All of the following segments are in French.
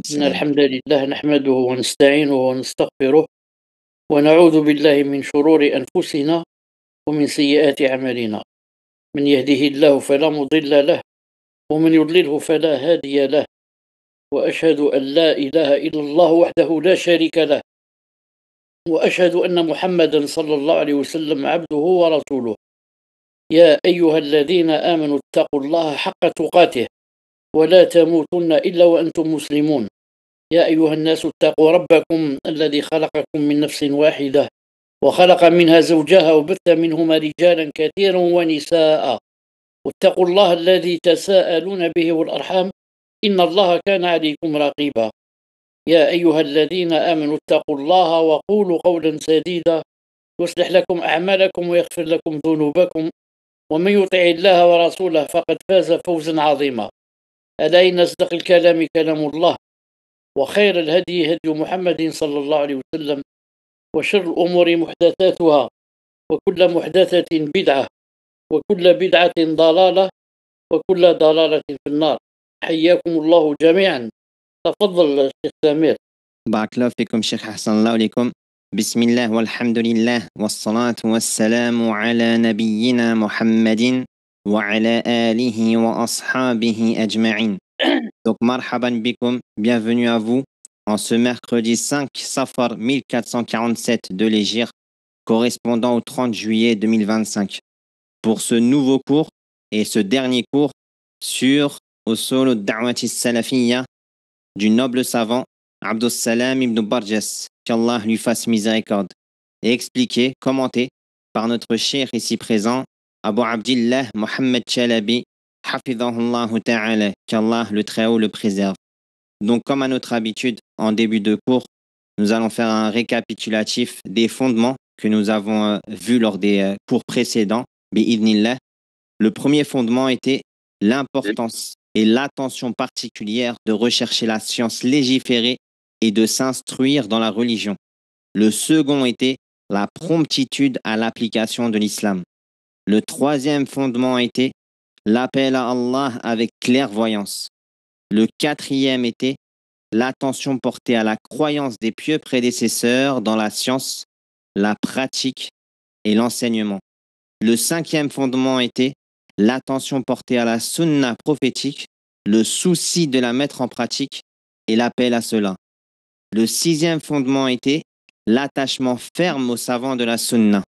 إن السلام. الحمد لله نحمده ونستعينه ونستغفره ونعوذ بالله من شرور أنفسنا ومن سيئات أعمالنا. من يهده الله فلا مضل له ومن يضلله فلا هادي له، وأشهد أن لا إله إلا الله وحده لا شريك له، وأشهد أن محمدا صلى الله عليه وسلم عبده ورسوله. يا أيها الذين آمنوا اتقوا الله حق تقاته ولا تموتن إلا وأنتم مسلمون. يا أيها الناس اتقوا ربكم الذي خلقكم من نفس واحدة وخلق منها زوجها وبث منهما رجالا كثيرا ونساء، واتقوا الله الذي تساءلون به والأرحام إن الله كان عليكم رقيبا. يا أيها الذين آمنوا اتقوا الله وقولوا قولا سديدا يصلح لكم أعمالكم ويغفر لكم ذنوبكم، ومن يطع الله ورسوله فقد فاز فوزا عظيما. ألا إن أصدق الكلام كلام الله، وخير الهدي هدي محمد صلى الله عليه وسلم، وشر الأمور محدثاتها، وكل محدثة بدعة، وكل بدعة ضلالة، وكل ضلالة في النار. حياكم الله جميعا. تفضل الشيخ سمير. بارك الله فيكم شيخ، أحسن الله إليكم. بسم الله والحمد لله والصلاة والسلام على نبينا محمد وعلى آله وأصحابه أجمعين. Donc marhaban bikum, bienvenue à vous en ce mercredi 5 Safar 1447 de l'Hégire, correspondant au 30 juillet 2025, pour ce nouveau cours et ce dernier cours sur Usul ad-Da'wati Salafiyya du noble savant Abdus Salam ibn Barjas, qu'Allah lui fasse miséricorde, et expliqué, commenté par notre cheikh ici présent, Abu Abdillah Mohammed Chalabi, Hafidhahullah ta'ala, qu'Allah le Très-Haut le préserve. Donc, comme à notre habitude, en début de cours, nous allons faire un récapitulatif des fondements que nous avons vus lors des cours précédents, bi'idhnillah. Le premier fondement était l'importance et l'attention particulière de rechercher la science légiférée et de s'instruire dans la religion. Le second était la promptitude à l'application de l'islam. Le troisième fondement était l'appel à Allah avec clairvoyance. Le quatrième était l'attention portée à la croyance des pieux prédécesseurs dans la science, la pratique et l'enseignement. Le cinquième fondement était l'attention portée à la sunna prophétique, le souci de la mettre en pratique et l'appel à cela. Le sixième fondement était l'attachement ferme aux savants de la sunna.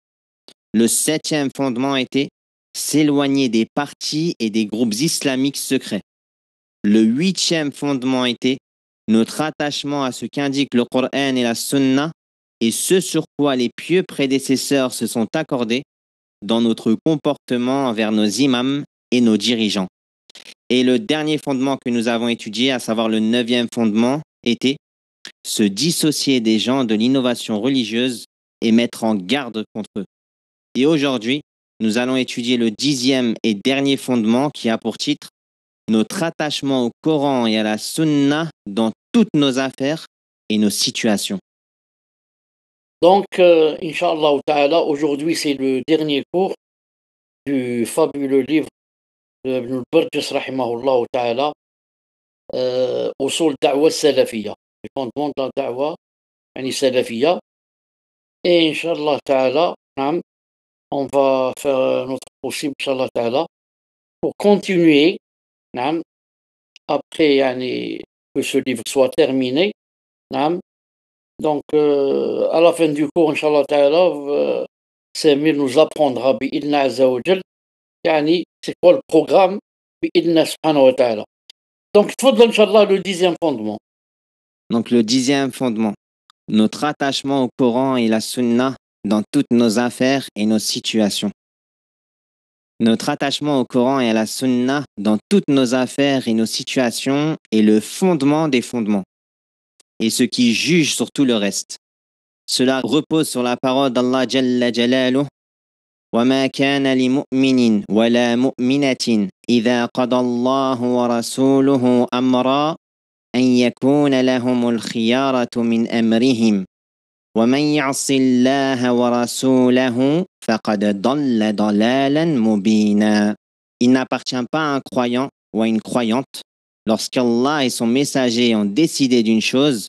Le septième fondement était s'éloigner des partis et des groupes islamiques secrets. Le huitième fondement était notre attachement à ce qu'indiquent le Coran et la sunna et ce sur quoi les pieux prédécesseurs se sont accordés dans notre comportement envers nos imams et nos dirigeants. Et le dernier fondement que nous avons étudié, à savoir le neuvième fondement, était se dissocier des gens de l'innovation religieuse et mettre en garde contre eux. Et aujourd'hui, nous allons étudier le dixième et dernier fondement qui a pour titre notre attachement au Coran et à la Sunna dans toutes nos affaires et nos situations. Donc, Inch'Allah Ta'ala, aujourd'hui c'est le dernier cours du fabuleux livre d'Ibn al-Barjas rahimahullah Ta'ala, Usul Da'wa Salafiyya, les fondements de la Da'wa Salafiyya. Et Inch'Allah Ta'ala, on va faire notre possible Inch'Allah Ta'ala pour continuer après que ce livre soit terminé. Donc, à la fin du cours, Inch'Allah Ta'ala, Samir nous apprendra bi'idna Azza wa Jal, c'est quoi le programme bi'idna Subhanahu wa Ta'ala. Donc, tfadal Inch'Allah le dixième fondement. Donc, le dixième fondement, notre attachement au Coran et la Sunna dans toutes nos affaires et nos situations. Notre attachement au Coran et à la Sunna dans toutes nos affaires et nos situations est le fondement des fondements et ce qui juge sur tout le reste. Cela repose sur la parole d'Allah Jalla Jalaluh. وَمَا كَانَ لِمُؤْمِنٍ وَلَا مُؤْمِنَةٍ إِذَا قَضَى اللَّهُ وَرَسُولُهُ أَمْرًا أَنْ يَكُونَ لَهُمُ الْخِيَارَةُ مِنْ أَمْرِهِمْ وَمَنْ يَعْصِ اللَّهَ وَرَسُولَهُ فَقَدْ ضَلَّ ضَلَالًا مُبِينًا. Il n'appartient pas à un croyant ou à une croyante lorsqu'Allah et son messager ont décidé d'une chose,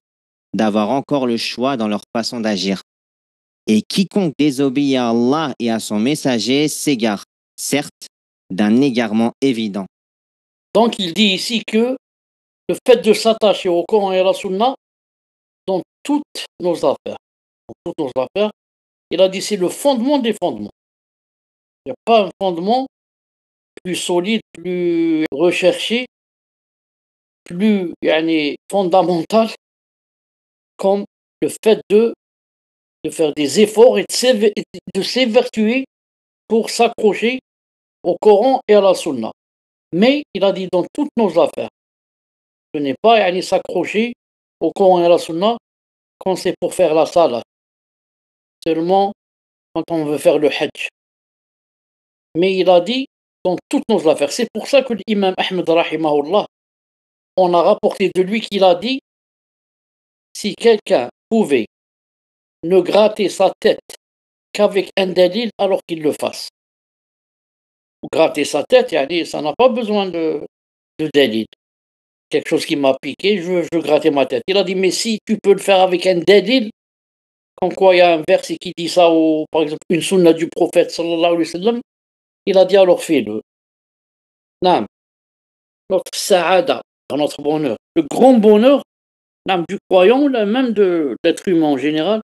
d'avoir encore le choix dans leur façon d'agir. Et quiconque désobéit à Allah et à son messager s'égare, certes, d'un égarement évident. Donc il dit ici que le fait de s'attacher au Coran et à la Sunna dans toutes nos affaires, il a dit c'est le fondement des fondements. Il n'y a pas un fondement plus solide, plus recherché, plus fondamental comme le fait de faire des efforts et de s'évertuer pour s'accrocher au Coran et à la Sunna. Mais il a dit dans toutes nos affaires, ce n'est pas s'accrocher au Coran et à la Sunna quand c'est pour faire la salat, seulement quand on veut faire le Hajj. Mais il a dit dans toutes nos affaires. C'est pour ça que l'imam Ahmed rahimahullah, on a rapporté de lui qu'il a dit si quelqu'un pouvait ne gratter sa tête qu'avec un dalil, alors qu'il le fasse. Gratter sa tête, ça n'a pas besoin de dalil. Quelque chose qui m'a piqué, je veux gratter ma tête. Il a dit, mais si tu peux le faire avec un dalil, comme quoi il y a un verset qui dit ça, ou par exemple une sunna du prophète sallallahu alayhi wa sallam, il a dit alors fais-le. Nam, notre sa'ada, notre bonheur, le grand bonheur du croyant, même de l'être humain en général,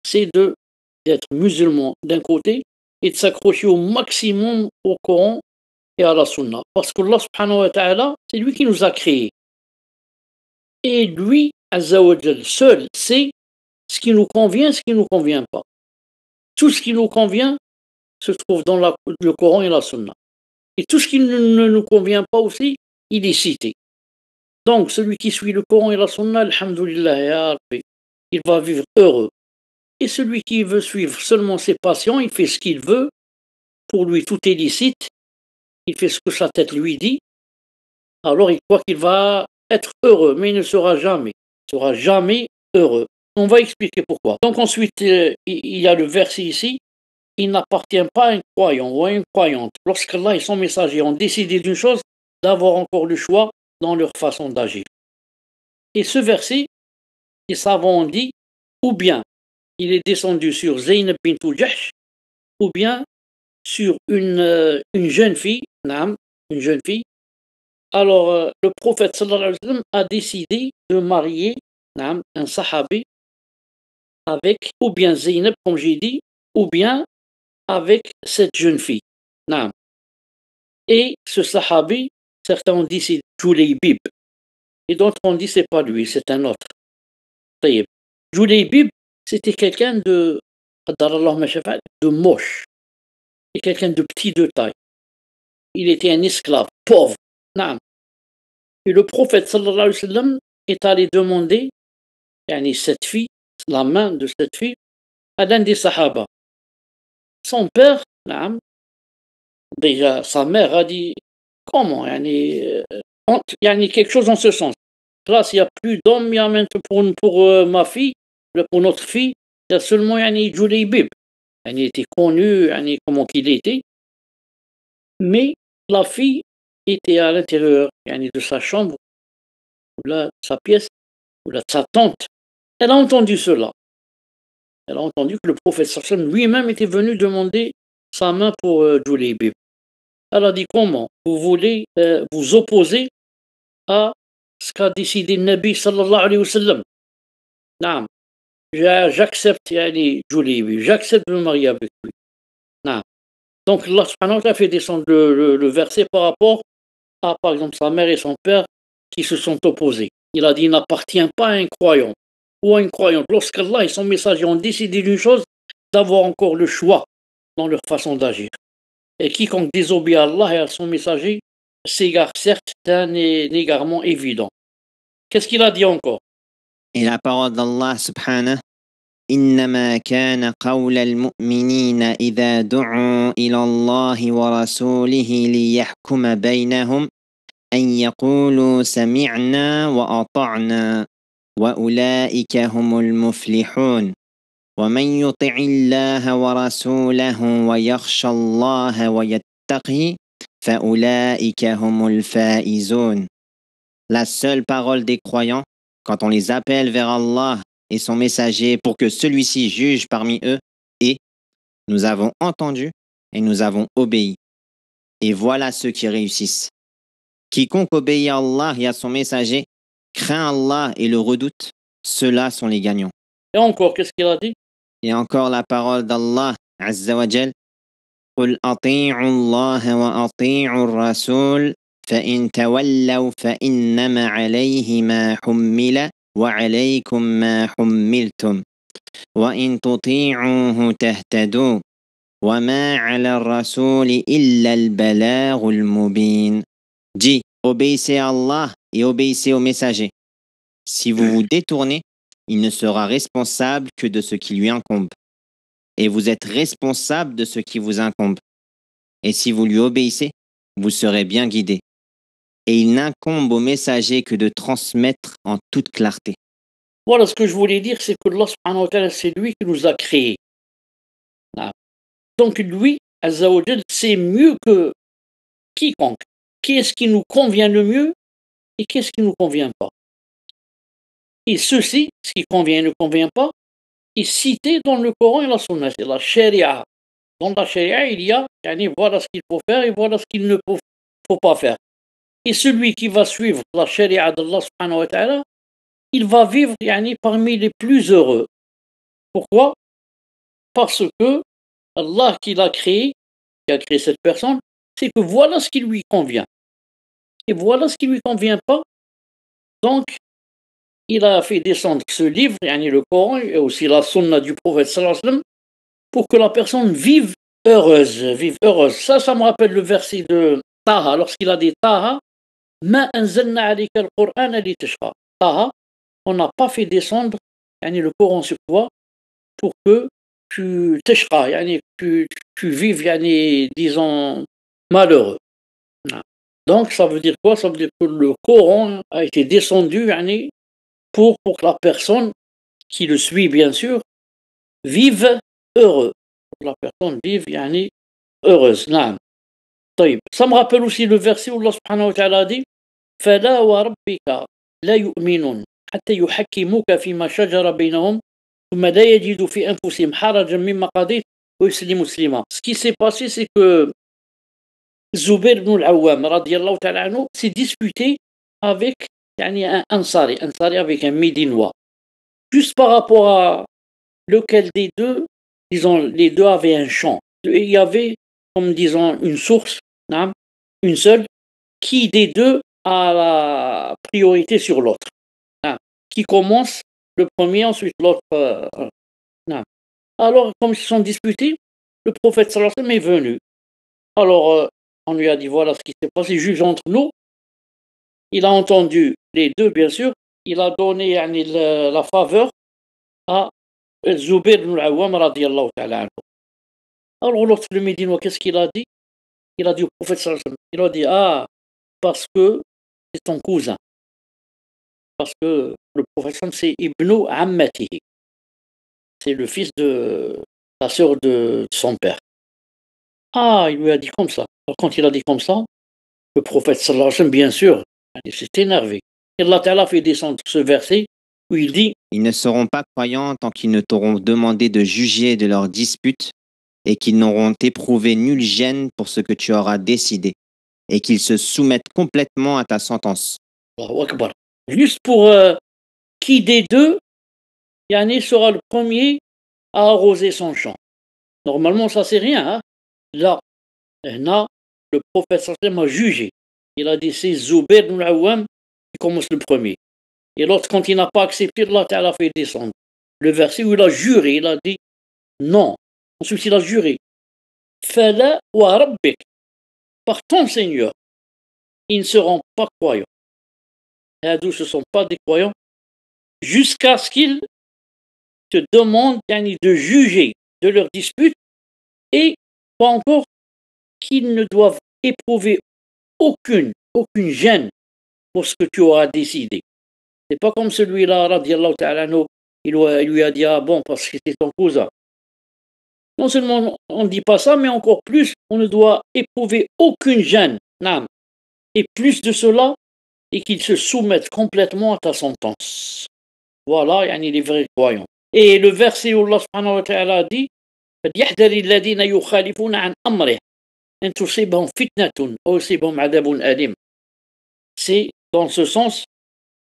c'est d'être musulman d'un côté et de s'accrocher au maximum au Coran et à la Sunna. Parce que Allah subhanahu wa ta'ala, c'est lui qui nous a créés. Et lui, Azza wa Jal, seul, sait ce qui nous convient, ce qui ne nous convient pas. Tout ce qui nous convient se trouve dans le Coran et la Sunna. Et tout ce qui ne nous convient pas aussi, il est cité. Donc, celui qui suit le Coran et la Sunna, alhamdoulilah, ya Rabbi, il va vivre heureux. Et celui qui veut suivre seulement ses passions, il fait ce qu'il veut. Pour lui, tout est licite. Il fait ce que sa tête lui dit. Alors, il croit qu'il va être heureux, mais il ne sera jamais. Il ne sera jamais heureux. On va expliquer pourquoi. Donc, ensuite, il y a le verset ici. Il n'appartient pas à un croyant ou à une croyante, lorsqu'Allah et son messager ont décidé d'une chose, d'avoir encore le choix dans leur façon d'agir. Et ce verset, les savants ont dit, ou bien il est descendu sur Zaynab bint Jahsh, ou bien sur une jeune fille, une jeune fille. Alors, le prophète sallallahu alayhi wa sallam a décidé de marier un sahabi avec ou bien Zaynab, comme j'ai dit, ou bien avec cette jeune fille. Et ce sahabi, certains ont dit c'est Julaybib, et d'autres ont dit c'est pas lui, c'est un autre. Julaybib, c'était quelqu'un de moche, et quelqu'un de petit de taille. Il était un esclave, pauvre. Et le prophète sallallahu alayhi wa sallam est allé demander cette fille, la main de cette fille, à l'un des sahaba. Son père, déjà sa mère a dit comment quelque chose en ce sens. Là, s'il n'y a plus d'hommes, il y a maintenant pour ma fille, pour notre fille, il y a seulement Julaybib. Elle était connue, comment qu'il était. Mais la fille était à l'intérieur de sa chambre, ou là, de sa pièce, ou là, de sa tente. Elle a entendu cela. Elle a entendu que le prophète sallam lui-même était venu demander sa main pour Julaybib. Elle a dit comment vous voulez vous opposer à ce qu'a décidé le Nabi sallallahu alayhi wa sallam. J'accepte Julaybib, j'accepte de me marier avec lui. Donc Allah subhanahu wa ta'ala a fait descendre le verset par rapport à, par exemple, sa mère et son père qui se sont opposés. Il a dit, il n'appartient pas à un croyant ou à une croyante, lorsqu'Allah et son messager ont décidé d'une chose, d'avoir encore le choix dans leur façon d'agir. Et quiconque désobéit à Allah et à son messager s'égare certes d'un égarement évident. Qu'est-ce qu'il a dit encore? Et la parole d'Allah subhanahu, إنما كان قول المؤمنين إذا دعوا إلى الله ورسوله ليحكم بينهم أن يقولوا سمعنا وأطعنا وأولئك هم المفلحون ومن يطع الله ورسوله ويخشى الله ويتقه فأولئك هم الفائزون. la seule parole des croyants quand on les appelle vers Allah et son messager pour que celui-ci juge parmi eux est: nous avons entendu et nous avons obéi. Et voilà ceux qui réussissent. Quiconque obéit à Allah et à son messager, craint Allah et le redoute, ceux-là sont les gagnants. Et encore, qu'est-ce qu'il a dit? Et encore la parole d'Allah Azza wa Jal: قل أطيعوا الله وأطيعوا الرسول فإن تولوا فإنما عليه ما حمل وعليكم ما حملتم وإن تطيعوه تهتدوا وما على الرسول إلا البلاغ المبين. Dis, obéissez à Allah et obéissez au messager. Si vous vous détournez, il ne sera responsable que de ce qui lui incombe. Et vous êtes responsable de ce qui vous incombe. Et si vous lui obéissez, vous serez bien guidé. Et il n'incombe au messager que de transmettre en toute clarté. Voilà ce que je voulais dire, c'est que Allah subhanahu wa ta'ala, c'est lui qui nous a créés. Donc lui, Azza wa Jal, c'est mieux que quiconque. Qu'est-ce qui nous convient le mieux et qu'est-ce qui ne nous convient pas. Et ceci, ce qui convient et ne convient pas, est cité dans le Coran et la Sunna, c'est la Sharia. Dans la Sharia, il y a, voilà ce qu'il faut faire et voilà ce qu'il ne faut pas faire. Et celui qui va suivre la Sharia d'Allah subhanahu wa ta'ala, il va vivre parmi les plus heureux. Pourquoi? Parce que Allah qui l'a créé, qui a créé cette personne, c'est que voilà ce qui lui convient. Et voilà ce qui ne lui convient pas. Donc, il a fait descendre ce livre, le Coran, et aussi la Sunna du prophète sallallahu alayhi wa sallam, pour que la personne vive heureuse, vive heureuse. Ça me rappelle le verset de Taha, lorsqu'il a dit Taha, Ma anzalna alayka al-Qur'an li tashqa. Taha, on n'a pas fait descendre le Coran sur toi pour que tu tashqa, tu vives, disons, malheureux. Donc, ça veut dire quoi? Ça veut dire que le Coran a été descendu pour que la personne qui le suit, bien sûr, vive heureux. Pour que la personne vive heureuse. Naam. Ça me rappelle aussi le verset où Allah subhanahu wa ta'ala dit فَلَا وَرَبِّكَ لَا يُؤْمِنُونَ حَتَّى يُحَكِّمُوكَ فِيمَا شَجَرَ بَيْنَهُمْ ثُمَّ لَا يَجِدُوا فِي أَنفُسِهِمْ حَرَجًا مِمَّا قَضَيْتَ وَيُسْلِمُوا تَسْلِيمًا. Ce qui s'est passé, c'est que Zubair ibn al-Awwam radiyallahu ta'ala anhu s'est disputé avec un Ansari avec un Médinois. Juste par rapport à lequel des deux, disons, les deux avaient un champ. Et il y avait, comme disons, une source, une seule, qui des deux a la priorité sur l'autre. Qui commence le premier, ensuite l'autre. Alors, comme ils se sont disputés, le prophète sallallahu alayhi wa sallam est venu. Alors, on lui a dit, voilà ce qui s'est passé, juge entre nous. Il a entendu les deux, bien sûr. Il a donné la faveur à Zubair ibn al-Awwam radiyallahu ta'ala anhu. Alors l'autre, le Médinois, qu'est-ce qu'il a dit? Il a dit au prophète sallallahu alayhi wa sallam, il a dit, parce que c'est ton cousin. Parce que le prophète sallallahu alayhi wa sallam, c'est Ibn Ammatihi. C'est le fils de la sœur de son père. Il lui a dit comme ça. Alors quand il a dit comme ça, le prophète sallallahu alayhi wa sallam, bien sûr, il s'est énervé. Et Allah Ta'ala fait descendre ce verset où il dit Ils ne seront pas croyants tant qu'ils ne t'auront demandé de juger de leurs disputes et qu'ils n'auront éprouvé nulle gêne pour ce que tu auras décidé et qu'ils se soumettent complètement à ta sentence. Allahu Akbar. Juste pour qui des deux sera le premier à arroser son champ. Normalement, ça c'est rien. Là, le prophète sallam a jugé. Il a dit c'est Zubair ibn al-Awwam qui commence le premier. Et l'autre, quand il n'a pas accepté, Allah Ta'ala fait descendre le verset où il a juré. Il a dit non. Ensuite, il a juré. Fala wa rabbik. Par ton Seigneur, ils ne seront pas croyants. Les ce ne sont pas des croyants jusqu'à ce qu'ils te demandent de juger de leurs disputes et pas encore qu'ils ne doivent éprouver aucune gêne pour ce que tu auras décidé. C'est pas comme celui-là, radiallahu ta'ala anhu, il lui a dit bon, parce que c'est ton cousin. Non seulement on ne dit pas ça, mais encore plus, on ne doit éprouver aucune gêne. Et plus de cela, et qu'ils se soumettent complètement à ta sentence. Voilà, yani les vrais croyants. Et le verset où Allah subhanahu wa ta'ala dit فَلْيَحْذَرِ الَّذِينَ يُخَالِفُونَ عَنْ أَمْرِهِ أَنْ تُصِيبَهُمْ فِتْنَةٌ أَوْ يُصِيبَهُمْ عَذَابٌ أَلِيمٌ. C'est dans ce sens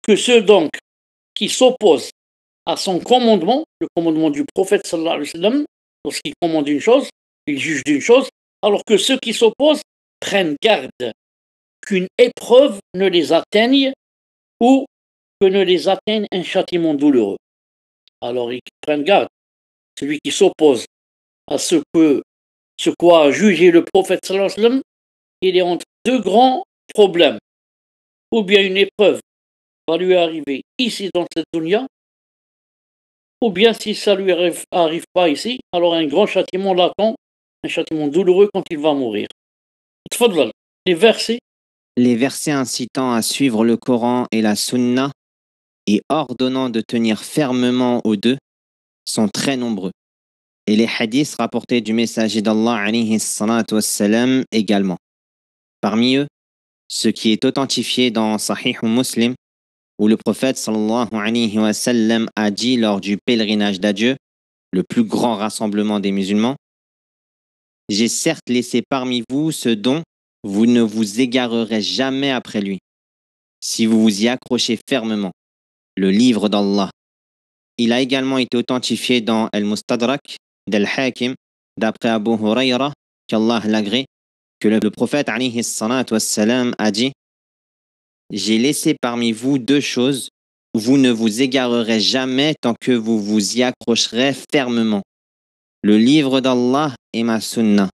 que ceux donc qui s'opposent à son commandement, le commandement du prophète sallallahu alayhi wa sallam, lorsqu'il commande une chose, il juge d'une chose, alors que ceux qui s'opposent prennent garde qu'une épreuve ne les atteigne ou que ne les atteigne un châtiment douloureux. Alors ils prennent garde. Celui qui s'oppose à ce quoi a jugé le prophète sallallahu alayhi wa sallam, il est entre deux grands problèmes. Ou bien une épreuve va lui arriver ici dans cette dunya, ou bien si ça lui arrive pas ici, alors un grand châtiment l'attend, un châtiment douloureux quand il va mourir. Tfadlal, les versets. Les versets incitant à suivre le Coran et la Sunna et ordonnant de tenir fermement aux deux sont très nombreux. Et les hadiths rapportés du messager d'Allah alayhi salatu wassalam également. Parmi eux, ce qui est authentifié dans Sahih Muslim, où le prophète sallallahu alayhi wa sallam a dit lors du pèlerinage d'adieu, le plus grand rassemblement des musulmans: j'ai certes laissé parmi vous ce dont vous ne vous égarerez jamais après lui, si vous vous y accrochez fermement, le livre d'Allah. Il a également été authentifié dans Al-Mustadrak d'Al-Hakim, d'après Abu Huraira, qu'Allah l'agrée, que le prophète alayhi salatu wassalam a dit: j'ai laissé parmi vous deux choses, vous ne vous égarerez jamais tant que vous vous y accrocherez fermement, le livre d'Allah et ma sunna.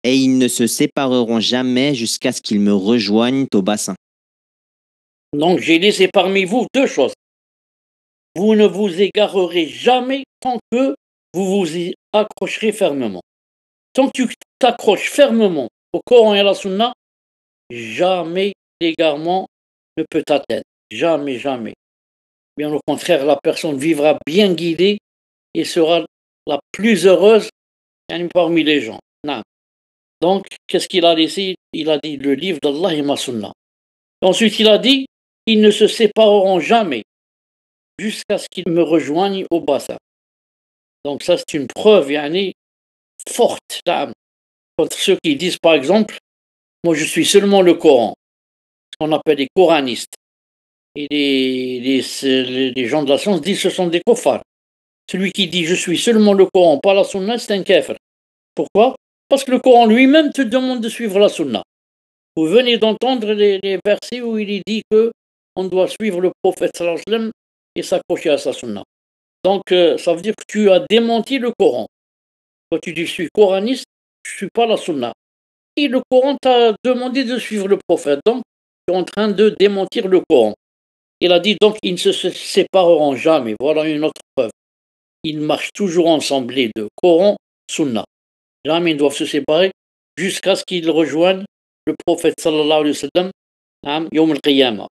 Et ils ne se sépareront jamais jusqu'à ce qu'ils me rejoignent au bassin. Donc j'ai laissé parmi vous deux choses. Vous ne vous égarerez jamais tant que vous vous y accrocherez fermement. Tant que tu t'accroches fermement au Coran et à la Sunna, jamais l'égarement ne peut t'atteindre. Jamais, jamais. Bien au contraire, la personne vivra bien guidée et sera la plus heureuse parmi les gens. Non. Donc, qu'est-ce qu'il a laissé? Il a dit le livre d'Allah et ma Sunna. Ensuite, il a dit: ils ne se sépareront jamais jusqu'à ce qu'ils me rejoignent au bassin. Donc ça, c'est une preuve forte contre ceux qui disent, par exemple, moi je suis seulement le Coran, ce qu'on appelle les coranistes. Et les gens de la science disent que ce sont des kofars. Celui qui dit je suis seulement le Coran, pas la Sunna, c'est un kafir. Pourquoi? Parce que le Coran lui-même te demande de suivre la Sunna. Vous venez d'entendre les versets où il est dit qu'on doit suivre le prophète sallallahu alayhi wa sallam et s'accrocher à sa Sunna. Donc ça veut dire que tu as démenti le Coran. Quand tu dis je suis coraniste, je ne suis pas la Sunna. Et le Coran t'a demandé de suivre le prophète. Donc tu es en train de démentir le Coran. Il a dit donc ils ne se sépareront jamais. Voilà une autre preuve. Ils marchent toujours ensemble, les deux, Coran, Sunna. Jamais ils doivent se séparer jusqu'à ce qu'ils rejoignent le prophète sallallahu alayhi wa sallam, Yawm al-Qiyamah.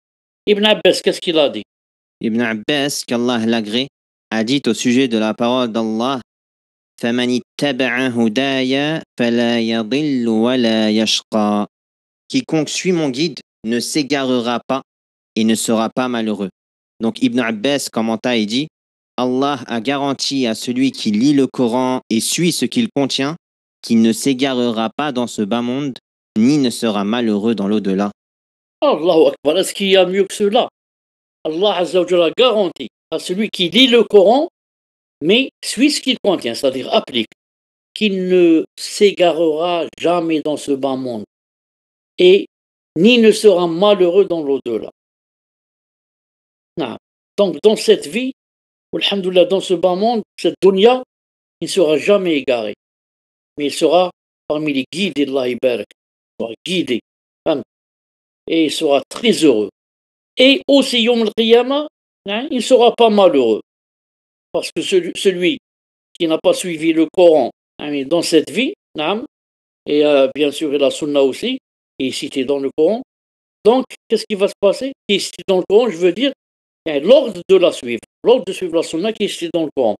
Ibn Abbas, qu'est-ce qu'il a dit? Ibn Abbas, qu'Allah l'agrée, a dit au sujet de la parole d'Allah: فَمَنِ اتَّبَعَ هُدَايَ فَلَا يَضِلُّ وَلَا يَشْقَى. Quiconque suit mon guide ne s'égarera pas et ne sera pas malheureux. Donc Ibn Abbas commenta et dit: Allah a garanti à celui qui lit le Coran et suit ce qu'il contient qu'il ne s'égarera pas dans ce bas monde, ni ne sera malheureux dans l'au-delà. Allahu Akbar, est-ce qu'il y a mieux que cela? Allah Azza wa Jalla garantit à celui qui lit le Coran, mais suit ce qu'il contient, c'est-à-dire applique, qu'il ne s'égarera jamais dans ce bas monde et ni ne sera malheureux dans l'au-delà. Donc dans cette vie, alhamdoulilah, dans ce bas monde, cette dunya, il ne sera jamais égaré, mais il sera parmi les guidés de Allah, il sera guidé, et il sera très heureux. Et aussi, Yawm al-Qiyamah, il ne sera pas malheureux, parce que celui qui n'a pas suivi le Coran dans cette vie, et bien sûr la Sunna aussi, qui est cité dans le Coran, donc qu'est-ce qui va se passer? Qui est cité dans le Coran, je veux dire, l'ordre de la suivre, l'ordre de suivre la Sunna qui est cité dans le Coran.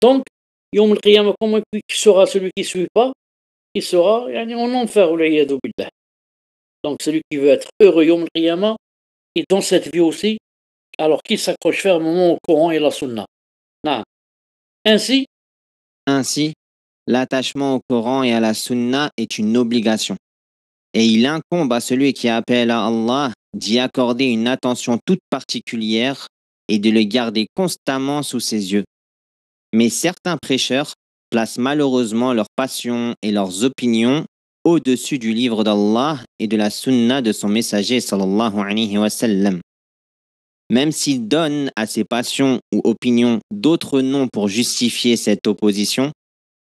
Donc, Yawm al-Qiyamah, comment sera celui qui ne suit pas? Il sera en enfer, billah. Donc celui qui veut être heureux Yawm al-Qiyamah, et dans cette vie aussi, alors qu'il s'accroche fermement au Coran et la Sunna. Non. Ainsi, Ainsi, l'attachement au Coran et à la Sunna est une obligation. Et il incombe à celui qui appelle à Allah d'y accorder une attention toute particulière et de le garder constamment sous ses yeux. Mais certains prêcheurs placent malheureusement leurs passions et leurs opinions au-dessus du livre d'Allah et de la sunna de son messager sallallahu alayhi wa sallam. Même s'ils donnent à ces passions ou opinions d'autres noms pour justifier cette opposition,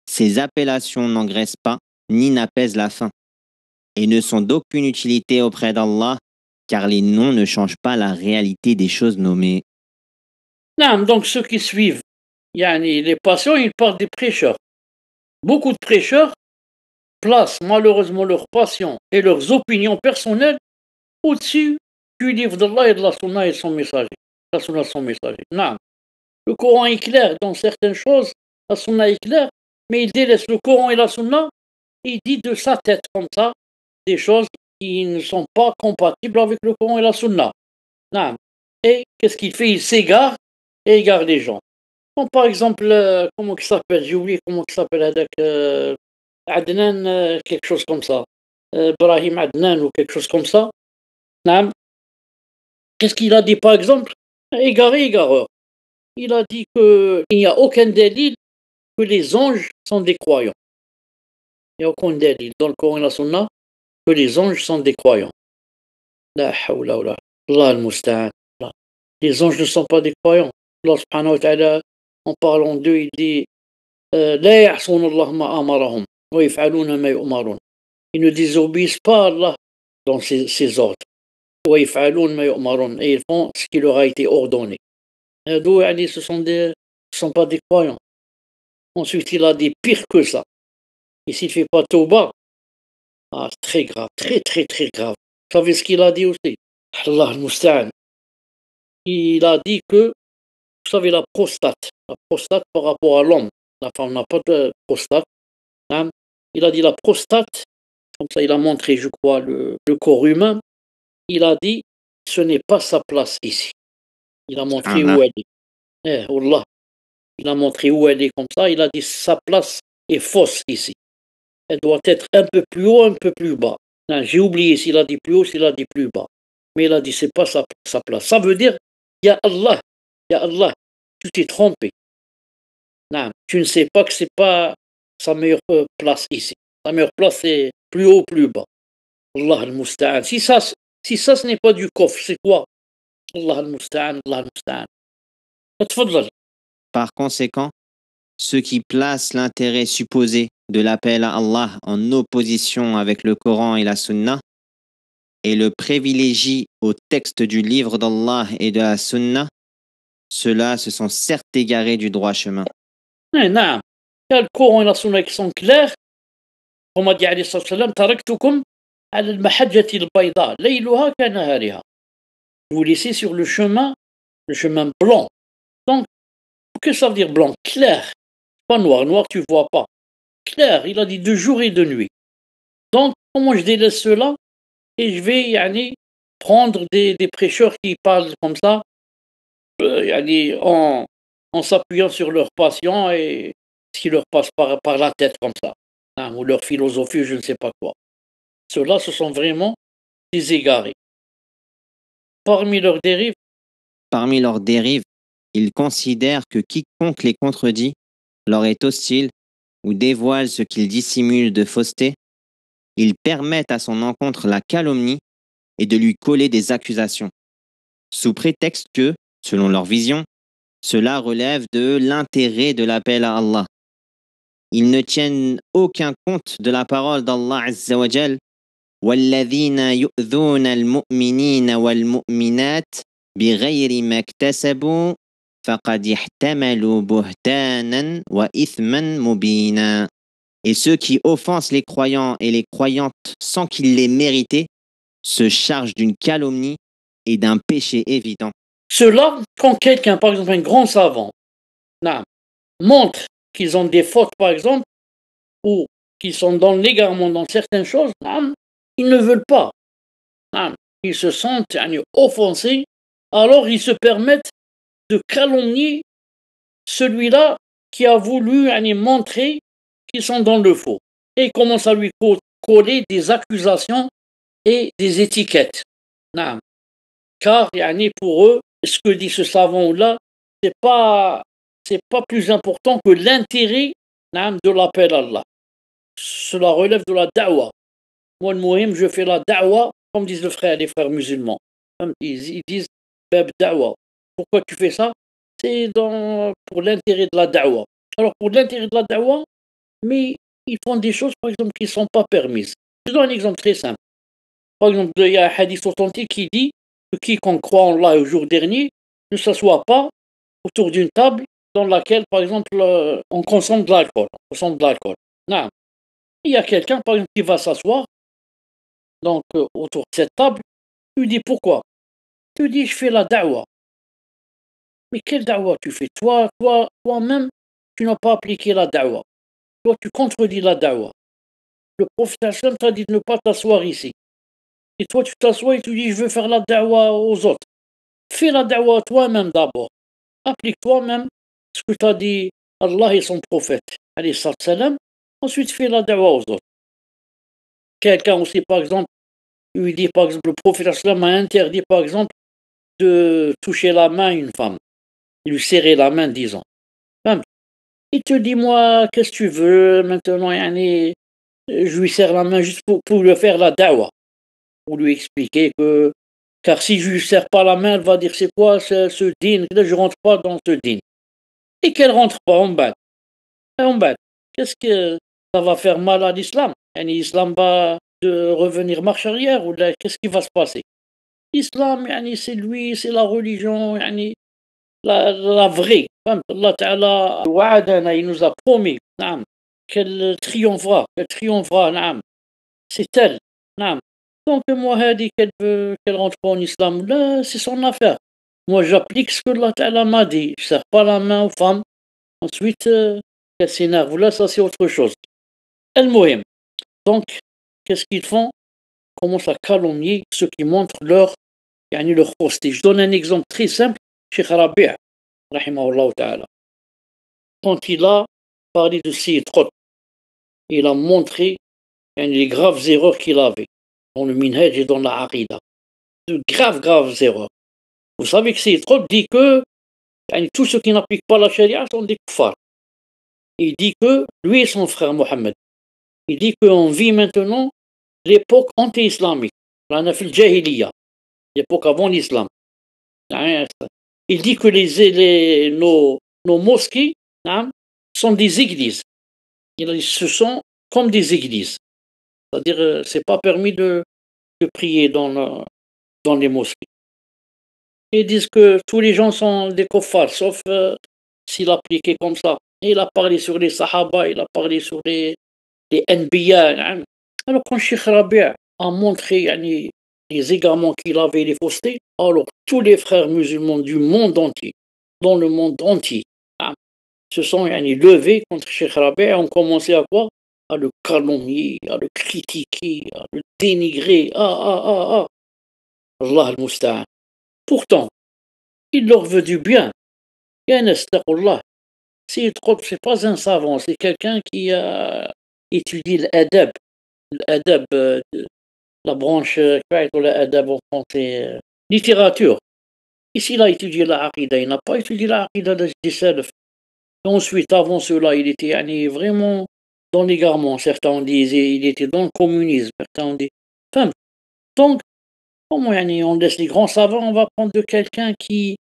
ces appellations n'engraissent pas ni n'apaisent la faim et ne sont d'aucune utilité auprès d'Allah car les noms ne changent pas la réalité des choses nommées. non, donc ceux qui suivent les passions, ils parlent des prêcheurs. Beaucoup de prêcheurs placent malheureusement leurs passions et leurs opinions personnelles au-dessus du livre d'Allah et de la Sunna et de son messager. La Sunna de son messager. Non. Le Coran est clair dans certaines choses, la Sunna est claire, mais il délaisse le Coran et la Sunna, et il dit de sa tête comme ça des choses qui ne sont pas compatibles avec le Coran et la Sunna. Non. Et qu'est-ce qu'il fait? Il s'égare et égare les gens. Comme par exemple, comment il s'appelle? J'ai oublié comment il s'appelle avec Adnan, quelque chose comme ça. Brahim Adnan ou quelque chose comme ça. Non. Qu'est-ce qu'il a dit par exemple? Égaré, égareur. Il a dit qu'il n'y a aucun délit que les anges sont des croyants. Il n'y a aucun délit dans le Coran et la Sunna que les anges sont des croyants. La hawla wa la Allah al-musta'an. Les anges ne sont pas des croyants. Allah subhanahu wa ta'ala, en parlant d'eux, il dit La ya'souna Allah ma amarahum wa yaf'aluna ma yu'marun. Ils ne désobéissent pas à Allah dans ses ordres. Wa yaf'aluna ma yu'marun. Et ils font ce qui leur a été ordonné. D'où ce ne sont pas des croyants. Ensuite, il a dit pire que ça. Et s'il ne fait pas tauba, c'est très grave, très très très grave. Vous savez ce qu'il a dit aussi? Allah al-Musta'an. Il a dit que, vous savez, la prostate par rapport à l'homme, la femme n'a pas de prostate. Hein? Il a dit la prostate, comme ça il a montré, je crois, le corps humain. Il a dit, ce n'est pas sa place ici. Il a montré Subhanallah. où elle est. Allah. Il a montré où elle est comme ça. Il a dit, sa place est fausse ici. Elle doit être un peu plus haut, un peu plus bas. J'ai oublié s'il a dit plus haut, s'il a dit plus bas. Mais il a dit, c'est pas sa place. Ça veut dire, il y a Allah, tu t'es trompé. Non, tu ne sais pas que c'est pas sa meilleure place ici. Sa meilleure place, c'est plus haut, plus bas. Allah al-Musta'an. Si ça, ce n'est pas du coffre, c'est quoi? Allah al-Musta'an, Allah al-Musta'an. Tfadlal. Par conséquent, ceux qui placent l'intérêt supposé de l'appel à Allah en opposition avec le Coran et la Sunna et le privilégient au texte du livre d'Allah et de la Sunna, ceux-là se sont certes égarés du droit chemin. Non. Il y a le Coran et la Sunna qui sont clairs. Comme a dit alayhi sallam, taraktukum ala al-mahajjati al-bayda, layluha ka nahariha. Vous laissez sur le chemin blanc. Donc, qu'est-ce que ça veut dire blanc? Clair. Pas noir. Noir, tu vois pas. Clair. Il a dit de jour et de nuit. Donc, comment je délaisse cela? Et je vais prendre des prêcheurs qui parlent comme ça, en s'appuyant sur leur passion et ce qui leur passe par la tête comme ça, hein, ou leur philosophie, je ne sais pas quoi. Ceux-là, ce sont vraiment des égarés. Parmi leurs dérives, Parmi leurs dérives, ils considèrent que quiconque les contredit leur est hostile ou dévoile ce qu'ils dissimulent de fausseté. Ils permettent à son encontre la calomnie et de lui coller des accusations, sous prétexte que, selon leur vision, cela relève de l'intérêt de l'appel à Allah. Ils ne tiennent aucun compte de la parole d'Allah Azza wa Jal وَالَّذِينَ يُؤْذُونَ الْمُؤْمِنِينَ وَالْمُؤْمِنَاتِ بِغَيْرِ مَا اكْتَسَبُوا فَقَدِ احْتَمَلُوا بُهْتَانًا وَإِثْمًا مُبِينًا. Et ceux qui offensent les croyants et les croyantes sans qu'ils l'aient mérité se chargent d'une calomnie et d'un péché évident. ceux-là, quand quelqu'un, par exemple un grand savant, montre qu'ils ont des fautes, par exemple, ou qu'ils sont dans l'égarement dans certaines choses, ils ne veulent pas. ils se sentent offensés, alors ils se permettent de calomnier celui-là qui a voulu montrer qu'ils sont dans le faux. Et ils commencent à lui coller des accusations et des étiquettes. Non. Car pour eux, ce que dit ce savant-là, c'est pas plus important que l'intérêt de l'appel à Allah. Cela relève de la da'wa. Moi, le mohim, je fais la da'wa, comme disent les frères musulmans. Ils disent bab da'wa. Pourquoi tu fais ça? C'est pour l'intérêt de la da'wa. Alors, pour l'intérêt de la da'wa, mais ils font des choses, par exemple, qui ne sont pas permises. Je donne un exemple très simple. Par exemple, il y a un hadith authentique qui dit que quiconque croit en Allah au jour dernier ne s'assoit pas autour d'une table dans laquelle, par exemple, on consomme de l'alcool. Non. Il y a quelqu'un, par exemple, qui va s'asseoir donc autour de cette table. Tu lui dis pourquoi? Tu lui dis je fais la da'wa. Mais quelle da'wa tu fais? Toi-même, tu n'as pas appliqué la da'wa. Toi, tu contredis la da'wa. Le prophète t'a dit de ne pas t'asseoir ici. Et toi, tu t'assois et tu dis je veux faire la da'wa aux autres. Fais la da'wa toi-même d'abord. Applique toi-même ce que t'as dit Allah et son prophète. Alayhi salam. Ensuite, fais la da'wa aux autres. Quelqu'un aussi, par exemple, lui dit, par exemple, le prophète a interdit, par exemple, de toucher la main à une femme. Lui serrer la main, disons. Il te dit, moi, qu'est-ce que tu veux maintenant, je lui serre la main juste pour lui faire la da'wa. Pour lui expliquer que, car si je lui serre pas la main, elle va dire, c'est quoi ce din? Là, je rentre pas dans ce din. Et qu'elle rentre pas en bas. Qu'est-ce que ça va faire mal à l'islam? L'islam va revenir marche arrière ou là, qu'est-ce qui va se passer? L'islam, c'est lui, c'est la religion, la vraie. Allah Ta'ala, il nous a promis qu'elle triomphera, c'est elle. Donc moi, elle dit qu'elle rentre pas en islam, là, c'est son affaire. Moi, j'applique ce que Allah Ta'ala m'a dit. Je ne serre pas la main aux femmes. Ensuite, qu'elle s'énerve, là, ça c'est autre chose. El-Mohim. Donc, qu'est-ce qu'ils font? Ils commencent à calomnier ceux qui montrent leur fausseté. Je donne un exemple très simple. Cheikh Rabi', rahimahullah ta'ala. Quand il a parlé de Sayyid Qutb, il a montré les graves erreurs qu'il avait dans le minhaj et dans la aqida. De graves erreurs. Vous savez que Sayyid Qutb dit que tous ceux qui n'appliquent pas la charia sont des kuffars. Il dit que lui et son frère Mohammed, il dit qu'on vit maintenant l'époque anti-islamique, l'époque avant l'islam. Il dit que nos mosquées sont des églises. Il a dit ce sont comme des églises. C'est-à-dire c'est pas permis de prier dans les mosquées. Ils disent que tous les gens sont des kuffars, sauf s'il appliquait comme ça. Et il a parlé sur les Sahaba, il a parlé sur les Anbiya. Alors quand Cheikh Rabi' a montré les égarements qu'il avait, les faussetés, alors tous les frères musulmans du monde entier, dans le monde entier, se sont levés contre Cheikh Rabi' et ont commencé à quoi? À le calomnier, à le critiquer, à le dénigrer. Allah al-Musta'an. Pourtant, il leur veut du bien. C'est pas un savant, c'est quelqu'un qui a étudié l'adab. L'adab, la branche, l'adab en français, littérature. Ici, il a étudié la aqida, il n'a pas étudié la aqida des salaf. Ensuite, avant cela, il était vraiment dans l'égarement. Certains disaient il était dans le communisme. Certains disaient. Enfin, donc, comment on laisse les grands savants, on va prendre de quelqu'un qui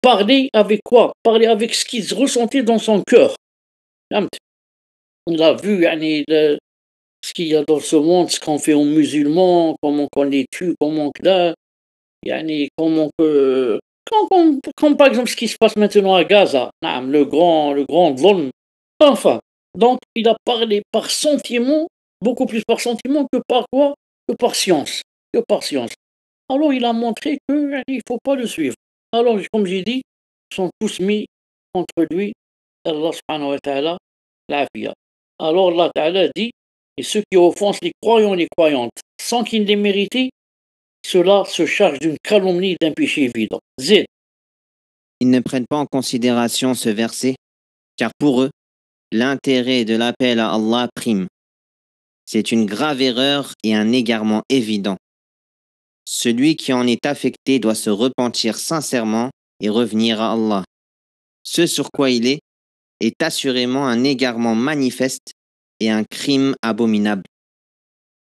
parlait avec quoi? Parlait avec ce qu'il ressentait dans son cœur. On a vu ce qu'il y a dans ce monde, ce qu'on fait aux musulmans, comment qu'on les tue, comment comme par exemple ce qui se passe maintenant à Gaza, le grand volume. Enfin, donc il a parlé par sentiment, beaucoup plus par sentiment que par quoi? Que par science. Alors il a montré qu'il ne faut pas le suivre. Alors, comme j'ai dit, ils sont tous mis contre lui, Allah subhanahu wa ta'ala, l'afiyah. Alors Allah ta'ala dit, et ceux qui offensent les croyants et les croyantes, sans qu'ils l'aient mérité, ceux-là se chargent d'une calomnie et d'un péché évident. Z. Ils ne prennent pas en considération ce verset, car pour eux, l'intérêt de l'appel à Allah prime. C'est une grave erreur et un égarement évident. Celui qui en est affecté doit se repentir sincèrement et revenir à Allah. Ce sur quoi il est assurément un égarement manifeste et un crime abominable,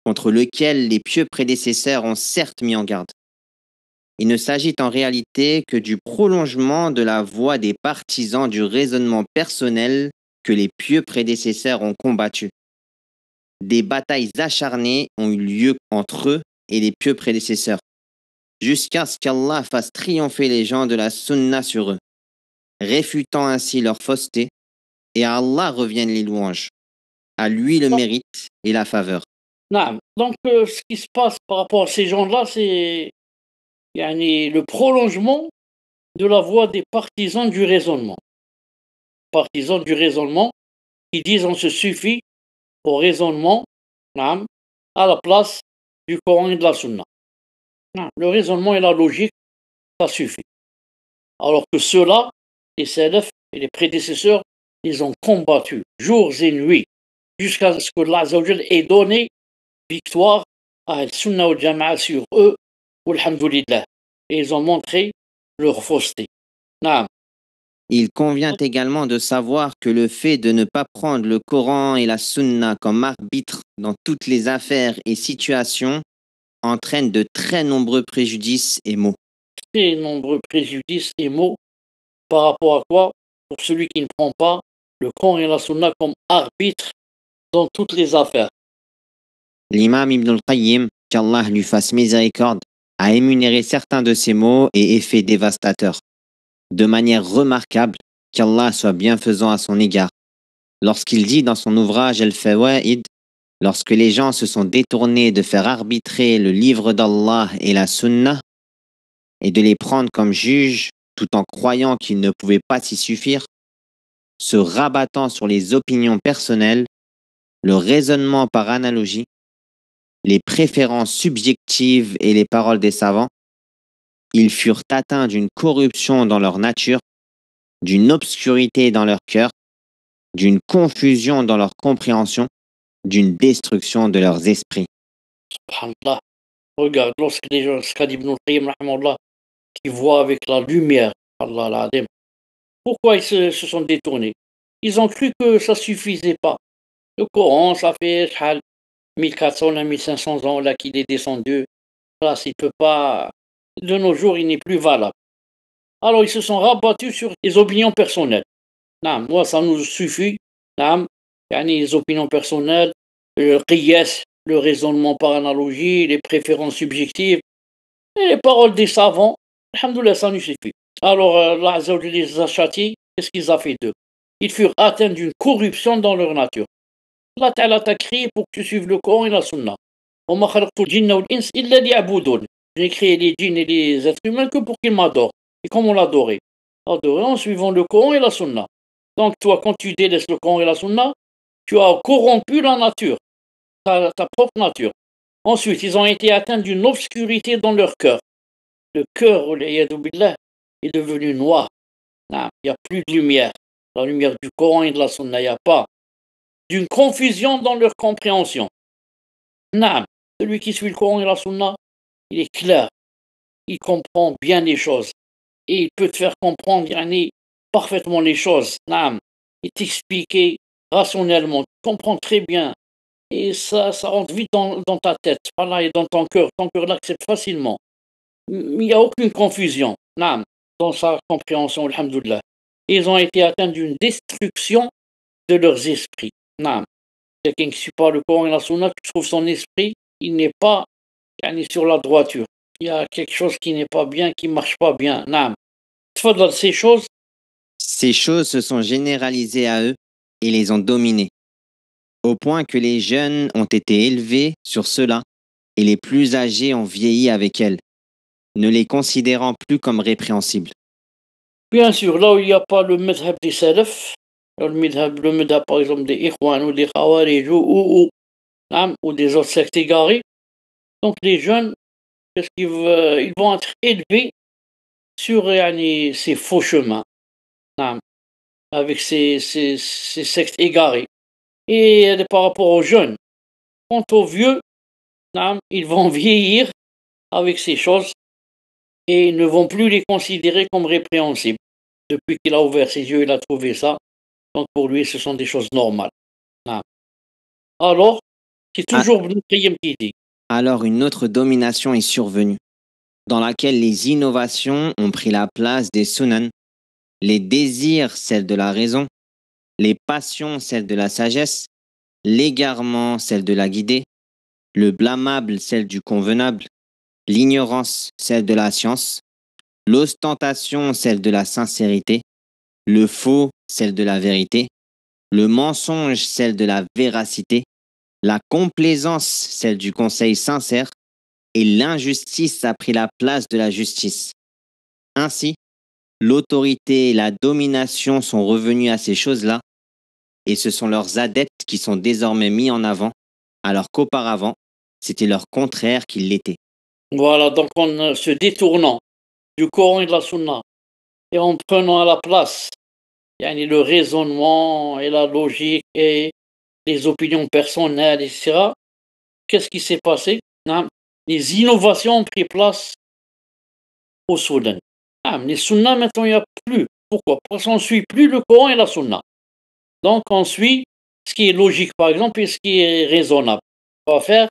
contre lequel les pieux prédécesseurs ont certes mis en garde. Il ne s'agit en réalité que du prolongement de la voie des partisans du raisonnement personnel que les pieux prédécesseurs ont combattu. Des batailles acharnées ont eu lieu entre eux et les pieux prédécesseurs, jusqu'à ce qu'Allah fasse triompher les gens de la sunna sur eux, réfutant ainsi leur fausseté, et à Allah reviennent les louanges. À lui le mérite et la faveur. Naam. Donc, ce qui se passe par rapport à ces gens-là, c'est le prolongement de la voie des partisans du raisonnement. Partisans du raisonnement qui disent on se suffit au raisonnement, naam, à la place du Coran et de la Sunna. Le raisonnement et la logique, ça suffit. Alors que ceux-là, les salafs et les prédécesseurs, ils ont combattu jours et nuits jusqu'à ce que Allah Azza wa Jal ait donné victoire à Al-Sunnah wal Jama'a sur eux, walhamdulillah. Et ils ont montré leur fausseté. Naam. Il convient également de savoir que le fait de ne pas prendre le Coran et la Sunna comme arbitre dans toutes les affaires et situations entraîne de très nombreux préjudices et maux. Très nombreux préjudices et maux par rapport à quoi? Pour celui qui ne prend pas le Coran et la Sunna comme arbitre dans toutes les affaires. L'imam Ibn al-Qayyim, qu'Allah lui fasse miséricorde, a énuméré certains de ces maux et effets dévastateurs, de manière remarquable, qu'Allah soit bienfaisant à son égard. Lorsqu'il dit dans son ouvrage Al-Fawaid, lorsque les gens se sont détournés de faire arbitrer le livre d'Allah et la Sunna, et de les prendre comme juges tout en croyant qu'ils ne pouvaient pas s'y suffire, se rabattant sur les opinions personnelles, le raisonnement par analogie, les préférences subjectives et les paroles des savants, ils furent atteints d'une corruption dans leur nature, d'une obscurité dans leur cœur, d'une confusion dans leur compréhension, d'une destruction de leurs esprits. Subhanallah. Regarde, lorsque les gens, ce qu'a dit Ibn al-Qayyim, rahimahullah, qui voient avec la lumière, Allah l'Adem, pourquoi ils se sont détournés? Ils ont cru que ça suffisait pas. Le Coran, ça fait 1400, 1500 ans là qu'il est descendu. Là, il peut pas. De nos jours, il n'est plus valable. Alors, ils se sont rabattus sur les opinions personnelles. Non, moi, ça nous suffit. Non, les opinions personnelles, le qiyas, le raisonnement par analogie, les préférences subjectives, et les paroles des savants. Alhamdoulilah, ça nous suffit. Alors, Allah Azza wa Jalla les a châtiés. Qu'est-ce qu'ils ont fait d'eux? Ils furent atteints d'une corruption dans leur nature. Allah Ta'ala t'a créé pour que tu suives le Coran et la Sunna. J'ai créé les djinns et les êtres humains que pour qu'ils m'adorent. Et comment l'adorer? Adorer en suivant le Coran et la Sunna. Donc toi, quand tu délaisses le Coran et la Sunna, tu as corrompu la nature, ta propre nature. Ensuite, ils ont été atteints d'une obscurité dans leur cœur. Le cœur, billah, est devenu noir. Il n'y a plus de lumière. La lumière du Coran et de la Sunna, il n'y a pas. D'une confusion dans leur compréhension. Celui qui suit le Coran et la Sunna, il est clair. Il comprend bien les choses. Et il peut te faire comprendre parfaitement les choses. Et t'expliquer rationnellement. Tu comprends très bien. Et ça rentre vite dans ta tête. Voilà, et dans ton cœur. Ton cœur l'accepte facilement. Il n'y a aucune confusion. Dans sa compréhension, alhamdoulilah. Ils ont été atteints d'une destruction de leurs esprits. Quelqu'un qui ne suit pas le Coran et la Sunna, tu trouves son esprit, il n'est pas sur la droiture. Il y a quelque chose qui n'est pas bien, qui ne marche pas bien. Tfadal, ces choses se sont généralisées à eux et les ont dominés, au point que les jeunes ont été élevés sur cela et les plus âgés ont vieilli avec elles, ne les considérant plus comme répréhensibles. Bien sûr, là où il n'y a pas le madhab des salaf, le madhab par exemple des Ikhwan ou des Khawarij ou des autres sectes égarés, donc les jeunes parce qu'ils vont être élevés sur ces faux chemins, avec ces sectes égarés. Et par rapport aux jeunes, quant aux vieux, ils vont vieillir avec ces choses et ne vont plus les considérer comme répréhensibles. Depuis qu'il a ouvert ses yeux, il a trouvé ça. Donc pour lui, ce sont des choses normales. Alors, c'est Ah, toujours Ibn Qayyim qui dit. alors une autre domination est survenue, dans laquelle les innovations ont pris la place des sunan, les désirs, celle de la raison, les passions, celle de la sagesse, l'égarement, celle de la guidée, le blâmable, celle du convenable, l'ignorance, celle de la science, l'ostentation, celle de la sincérité, le faux, celle de la vérité, le mensonge, celle de la véracité, la complaisance, celle du conseil sincère, et l'injustice a pris la place de la justice. Ainsi, l'autorité et la domination sont revenus à ces choses-là, et ce sont leurs adeptes qui sont désormais mis en avant, alors qu'auparavant, c'était leur contraire qui l'était. Voilà, donc en se détournant du Coran et de la Sunna et en prenant à la place le raisonnement et la logique et les opinions personnelles, etc., qu'est-ce qui s'est passé? Les innovations ont pris place au Soudan. Les Sunna, maintenant, il n'y a plus. Pourquoi? Parce qu'on ne suit plus le Coran et la Sunna. Donc, on suit ce qui est logique, par exemple, et ce qui est raisonnable. On va faire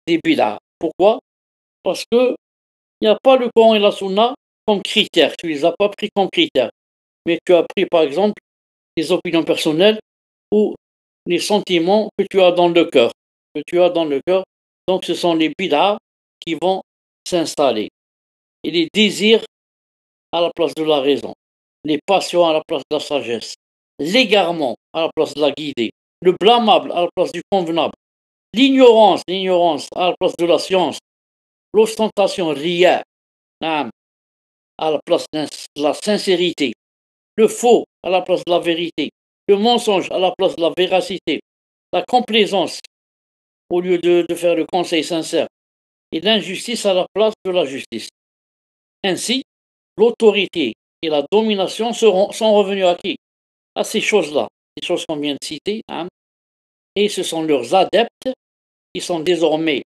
des bid'ah. Pourquoi? Parce que il n'y a pas le Coran et la Sunna comme critères. Tu ne les as pas pris comme critères. Mais tu as pris, par exemple, les opinions personnelles ou les sentiments que tu as dans le cœur. Donc, ce sont les bid'ah qui vont s'installer. Et les désirs à la place de la raison. Les passions à la place de la sagesse. L'égarement à la place de la guidée. Le blâmable à la place du convenable. L'ignorance à la place de la science. L'ostentation, riya, à la place de la sincérité. Le faux à la place de la vérité. Le mensonge à la place de la véracité. La complaisance au lieu de faire le conseil sincère. Et l'injustice à la place de la justice. Ainsi, l'autorité et la domination sont revenus à qui? À ces choses-là, ces choses qu'on vient de citer, et ce sont leurs adeptes qui sont désormais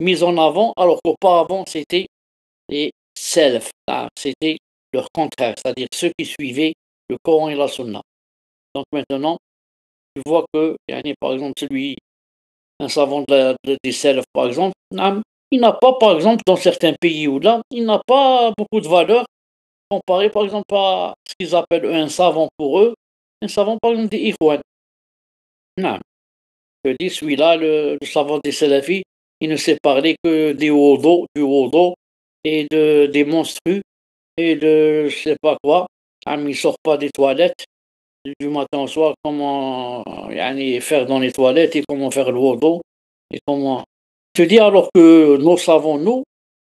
mis en avant, alors qu'auparavant, c'était les self, c'était leur contraire, c'est-à-dire ceux qui suivaient le Coran et la Sunna. Donc maintenant, tu vois que, par exemple, un savant des self, par exemple, il n'a pas, par exemple, dans certains pays ou là, il n'a pas beaucoup de valeur comparé, par exemple, à ce qu'ils appellent un savant pour eux, un savant, par exemple, des Ikhwan. Non, je dis, celui-là, le savant des salafis, il ne sait parler que du wudu, et des monstrues, et de je sais pas quoi. Il ne sort pas des toilettes du matin au soir, comment faire dans les toilettes, et comment faire le wudu, et comment... Je dis alors que nos savants, nous,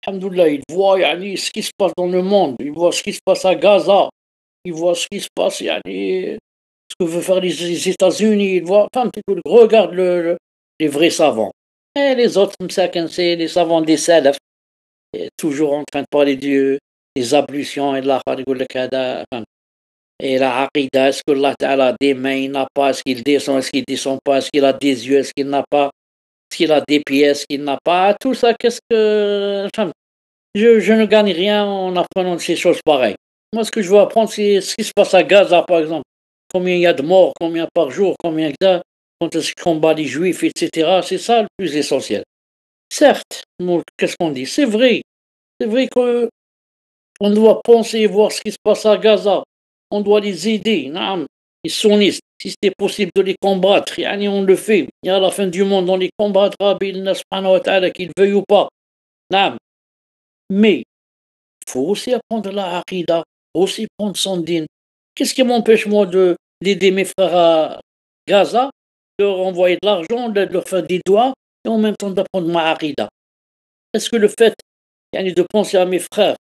alhamdoulilah, ils voient ce qui se passe dans le monde, ils voient ce qui se passe à Gaza, ils voient ce qui se passe, ce que veut faire les États-Unis, ils voient, enfin, regarde les vrais savants. Et les autres, c'est les savants des salafs, toujours en train de parler des ablutions et de la et la aqidah, est-ce que Allah Ta'ala a des mains, il n'a pas, est-ce qu'il descend, est-ce qu'il descend pas, est-ce qu'il a des yeux, est-ce qu'il n'a pas, est-ce qu'il a des pieds, est-ce qu'il n'a pas, tout ça, qu'est-ce que... Enfin, je ne gagne rien en apprenant ces choses pareilles. Moi, ce que je veux apprendre, c'est ce qui se passe à Gaza, par exemple. Combien il y a de morts, combien par jour, combien il y a, quand est-ce qu'ils combattent les juifs, etc. C'est ça le plus essentiel. Certes, qu'est-ce qu'on dit? C'est vrai qu'on doit penser et voir ce qui se passe à Gaza. On doit les aider, les sunnistes. Si c'était possible de les combattre, on le fait. Et à la fin du monde, on les combattra, qu'ils veuillent ou pas. Mais il faut aussi apprendre la aqidah, aussi prendre son din. Qu'est-ce qui m'empêche, moi, d'aider mes frères à Gaza, de leur envoyer de l'argent, de leur faire des doigts, et en même temps d'apprendre ma aqidah? Est-ce que le fait de penser à mes frères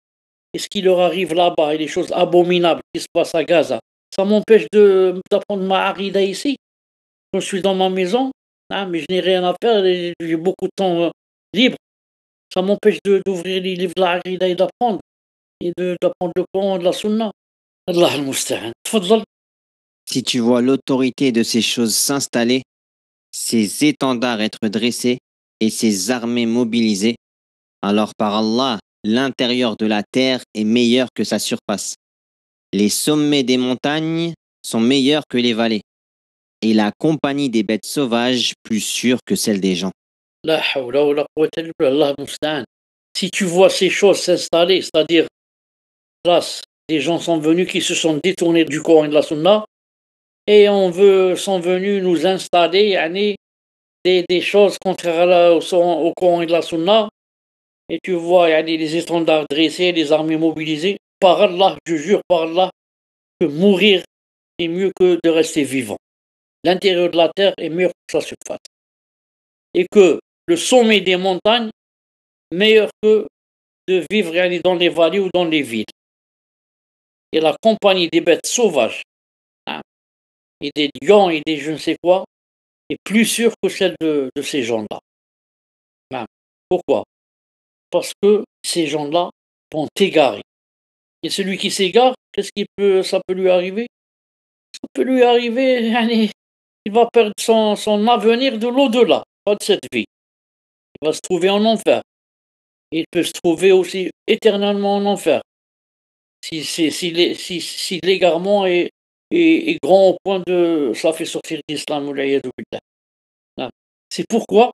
et ce qui leur arrive là-bas et les choses abominables qui se passent à Gaza, ça m'empêche d'apprendre ma aqidah ici? Quand je suis dans ma maison, mais je n'ai rien à faire, j'ai beaucoup de temps libre. Ça m'empêche d'ouvrir les livres de la Aqida et d'apprendre d'apprendre le Coran, de la Sunna. Allah al-Musta'an. Tfaddal. Si tu vois l'autorité de ces choses s'installer, ces étendards être dressés et ces armées mobilisées, alors par Allah, l'intérieur de la terre est meilleur que sa surface. Les sommets des montagnes sont meilleurs que les vallées, et la compagnie des bêtes sauvages plus sûre que celle des gens. La hawla wa la quwwata illa billah, Allah al-Musta'an. Si tu vois ces choses s'installer, c'est-à-dire, là, des gens sont venus qui se sont détournés du Coran et de la Sunna, et sont venus nous installer yani, des choses contraires au Coran et de la Sunna, et tu vois yani, les étendards dressés, les armées mobilisées. Par Allah, je jure par Allah, que mourir est mieux que de rester vivant. L'intérieur de la terre est meilleur que sa surface. Et que le sommet des montagnes est meilleur que de vivre yani, dans les vallées ou dans les villes. Et la compagnie des bêtes sauvages, hein, et des lions et des je ne sais quoi, est plus sûre que celle de ces gens-là. Hein. Pourquoi? Parce que ces gens-là vont t'égarer. Et celui qui s'égare, ça peut lui arriver? Ça peut lui arriver, yani, il va perdre son avenir de l'au-delà, pas de cette vie. Il va se trouver en enfer. Il peut se trouver aussi éternellement en enfer. Si l'égarement est grand au point de ça fait sortir d'islam ou l'iyadu billah. Ah. C'est pourquoi,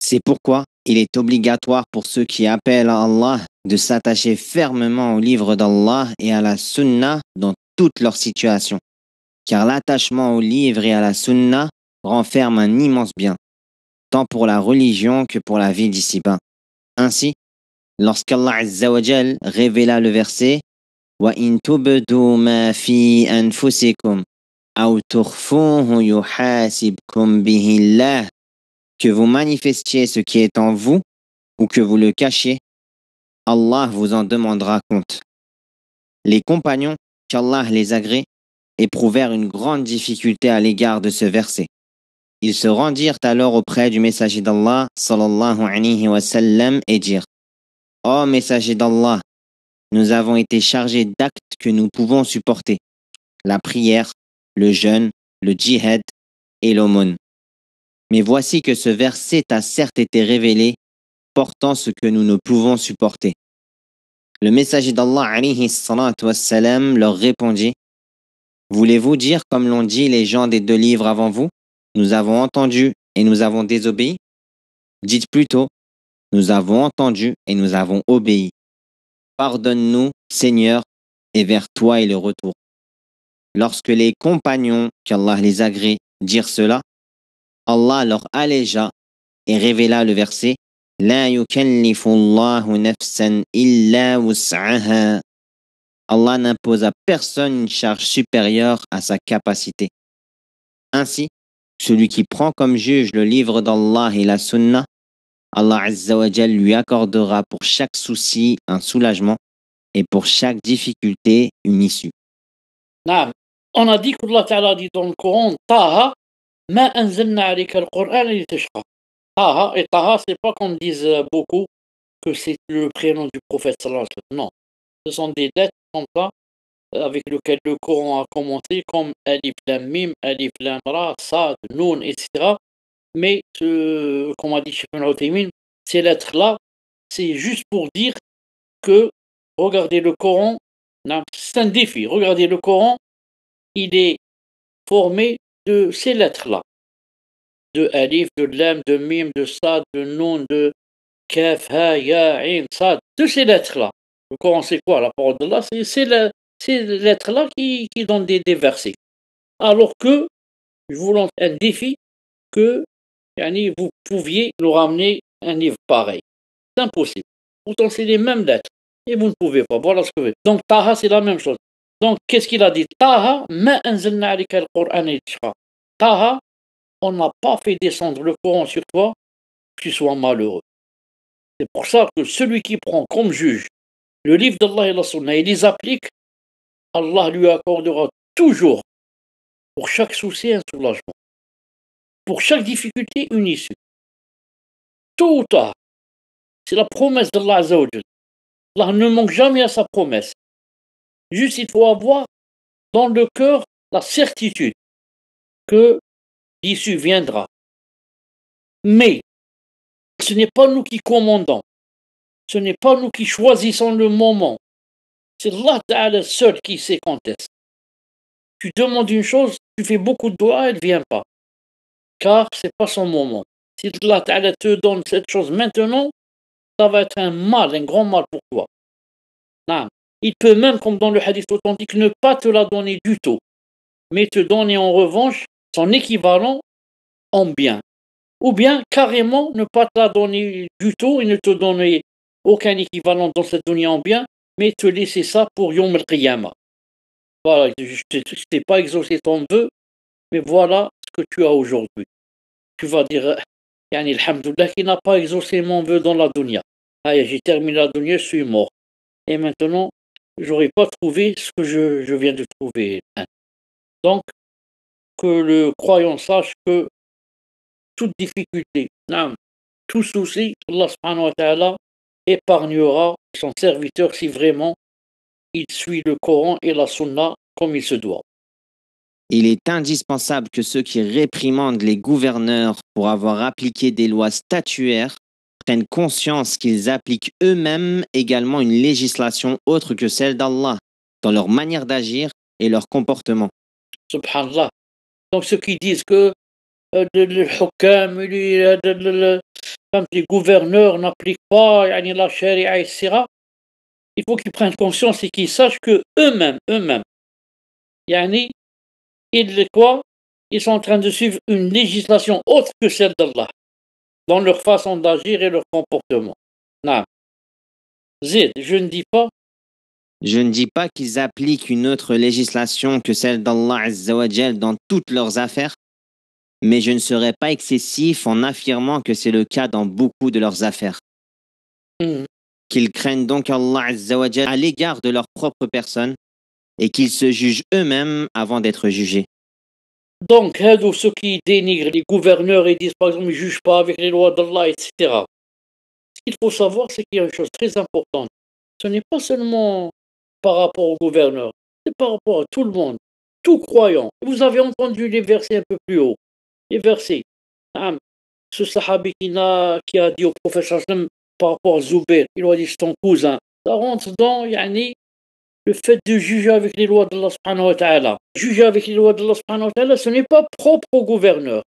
C'est pourquoi il est obligatoire pour ceux qui appellent à Allah de s'attacher fermement au livre d'Allah et à la Sunna dans toutes leurs situations. Car l'attachement au livre et à la Sunna renferme un immense bien, tant pour la religion que pour la vie d'ici-bas. Ainsi, lorsqu'Allah Azza wa Jal révéla le verset وَإِن تُبْدُوا مَا فِي أَنفُسِكُمْ أَوْ تُخْفُوهُ يُحَاسِبْكُم بِهِ اللَّهُ, que vous manifestiez ce qui est en vous ou que vous le cachiez, Allah vous en demandera compte. Les compagnons, qu'Allah les agrée, éprouvèrent une grande difficulté à l'égard de ce verset. Ils se rendirent alors auprès du messager d'Allah sallallahu alayhi wa sallam et dirent: Ô messager d'Allah, nous avons été chargés d'actes que nous pouvons supporter, la prière, le jeûne, le djihad et l'aumône. Mais voici que ce verset a certes été révélé, portant ce que nous ne pouvons supporter. Le messager d'Allah alayhi salatu wassalam leur répondit: Voulez-vous dire comme l'ont dit les gens des deux livres avant vous? Nous avons entendu et nous avons désobéi? Dites plutôt: Nous avons entendu et nous avons obéi. Pardonne-nous, Seigneur, et vers toi est le retour. Lorsque les compagnons, qu'Allah les agrée, dirent cela, Allah leur allégea et révéla le verset: La yukallifu Allahu nafsan illa wus'aha. Allah n'impose à personne une charge supérieure à sa capacité. Ainsi, celui qui prend comme juge le livre d'Allah et la Sunna, Allah Azza wa Jal lui accordera pour chaque souci un soulagement et pour chaque difficulté une issue. naam, on a dit qu'Allah Ta'ala dit dans le Coran, Taha, ma anzalna alayka al-Qur'an litashqa. Taha, et Taha, c'est pas qu'on dise beaucoup que c'est le prénom du prophète sallallahu alayhi wa sallam. Non, ce sont des lettres comme ça, avec lesquelles le Coran a commencé, comme Alif Lam Mim, Alif Lam Ra, Sad, Noun, etc. Mais, comme a dit Cheikh Ibn Uthaymin, ces lettres-là, c'est juste pour dire que, regardez le Coran, c'est un défi, regardez le Coran, il est formé de ces lettres-là, de Alif, de Lam, de Mim, de Sad, de Noun, de Kaf, Ha, Ya, Ain, Sad, de ces lettres-là. Le Coran, c'est quoi? La parole d'Allah, c'est ces lettres-là qui donnent des versets. Alors que, je vous lance un défi que yani, vous pouviez nous ramener un livre pareil. C'est impossible. Pourtant, c'est les mêmes lettres. Et vous ne pouvez pas. Voilà ce que je veux. Donc, Taha, c'est la même chose. Donc, qu'est-ce qu'il a dit? Taha, ma anzalna alayka al-Qur'an litashqa. Taha, on n'a pas fait descendre le Coran sur toi, que tu sois malheureux. C'est pour ça que celui qui prend comme juge le livre d'Allah et la Sunna et les applique, Allah lui accordera toujours, pour chaque souci, un soulagement. Pour chaque difficulté, une issue. Tôt ou tard. C'est la promesse d'Allah Azza wa Jal. Allah ne manque jamais à sa promesse. Juste, il faut avoir dans le cœur la certitude que l'issue viendra. Mais ce n'est pas nous qui commandons. Ce n'est pas nous qui choisissons le moment. C'est Allah Ta'ala seul qui sait quand est-ce. Tu demandes une chose, tu fais beaucoup de doigts, elle ne vient pas. Car ce n'est pas son moment. Si Allah Ta'ala te donne cette chose maintenant, ça va être un mal, un grand mal pour toi. Non. Il peut même, comme dans le hadith authentique, ne pas te la donner du tout, mais te donner en revanche son équivalent en bien. Ou bien carrément ne pas te la donner du tout et ne te donner aucun équivalent dans cette dunya en bien, mais te laisser ça pour Yom al-Qiyamah. Voilà, je t'ai pas exaucé ton vœu, mais voilà ce que tu as aujourd'hui. Tu vas dire, yani, alhamdoulilah, qui n'a pas exaucé mon vœu dans la dunya. Ah, j'ai terminé la dunya, je suis mort. Et maintenant, j'aurais pas trouvé ce que je viens de trouver. Donc, que le croyant sache que toute difficulté, tout souci, Allah subhanahu wa ta'ala épargnera son serviteur si vraiment il suit le Coran et la Sunna comme il se doit. Il est indispensable que ceux qui réprimandent les gouverneurs pour avoir appliqué des lois statuaires prennent conscience qu'ils appliquent eux-mêmes également une législation autre que celle d'Allah dans leur manière d'agir et leur comportement. Subhanallah. Donc ceux qui disent que les hukam, les gouverneurs n'appliquent pas la charia, etc., il faut qu'ils prennent conscience et qu'ils sachent que eux-mêmes, ils sont en train de suivre une législation autre que celle d'Allah dans leur façon d'agir et leur comportement. Non. Zid, je ne dis pas. Je ne dis pas qu'ils appliquent une autre législation que celle d'Allah Azza wa Jal dans toutes leurs affaires, mais je ne serai pas excessif en affirmant que c'est le cas dans beaucoup de leurs affaires. Qu'ils craignent donc Allah Azza wa Jal à l'égard de leur propre personne et qu'ils se jugent eux-mêmes avant d'être jugés. Donc, ceux qui dénigrent les gouverneurs et disent par exemple ils ne jugent pas avec les lois d'Allah, etc. Ce qu'il faut savoir, c'est qu'il y a une chose très importante. Ce n'est pas seulement par rapport aux gouverneurs, c'est par rapport à tout le monde, tout croyant. Vous avez entendu les versets un peu plus haut. Les versets. Ce sahabi qui a dit au prophète par rapport à Zubair, il lui a dit c'est ton cousin. Ça rentre dans le fait de juger avec les lois d'Allah subhanahu wa ta'ala. Juger avec les lois d'Allah subhanahu wa ta'ala, ce n'est pas propre au gouverneur.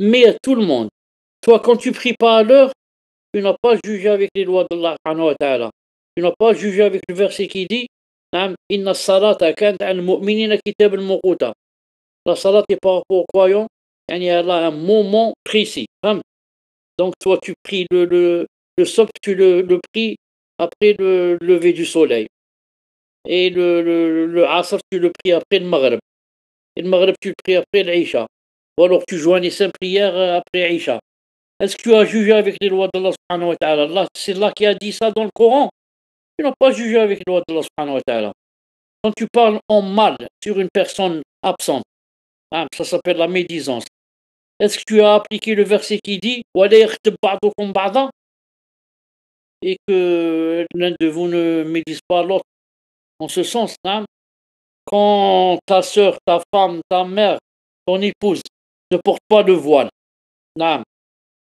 Mais à tout le monde. Toi, quand tu pries pas à l'heure, tu n'as pas jugé avec les lois d'Allah subhanahu wa ta'ala. Tu n'as pas jugé avec le verset qui dit Inna salata kant al mu'minina kitab al muquta. La salat est par rapport aux croyants, elle a un moment précis. Donc toi, tu pries le soft, tu le pries après le lever du soleil. Et le Asr, tu le pries après le Maghreb. Et le Maghreb, tu le pries après l'Isha. Ou alors tu joins les 5 prières après l'Isha. Est-ce que tu as jugé avec les lois d'Allah subhanahu wa ta'ala? C'est Allah qui a dit ça dans le Coran. Tu n'as pas jugé avec les lois d'Allah subhanahu wa ta'ala. Quand tu parles en mal sur une personne absente, ça s'appelle la médisance. Est-ce que tu as appliqué le verset qui dit et que l'un de vous ne médise pas l'autre? En ce sens, quand ta sœur, ta femme, ta mère, ton épouse ne porte pas le voile,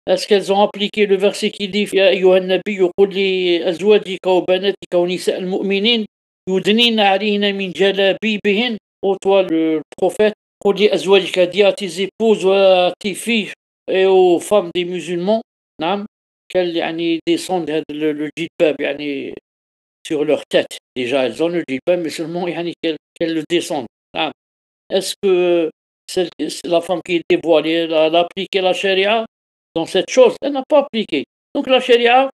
est-ce qu'elles ont appliqué le verset qui dit Ya ayyuhan nabiyyu qul li azwajika wa banatika wa nisa'il mu'minin yudnina 'alayhinna min jalabibihin? Ô toi le prophète, qul li azwajika, dis à tes épouses ou à tes filles et aux femmes des musulmans qu'elles descendent le djilbab sur leur tête. Déjà elles ont le djilbab, mais seulement qu'elles le descendent. Est-ce que la femme qui est dévoilée, elle a appliqué la charia dans cette chose? Elle n'a pas appliqué. Donc la charia,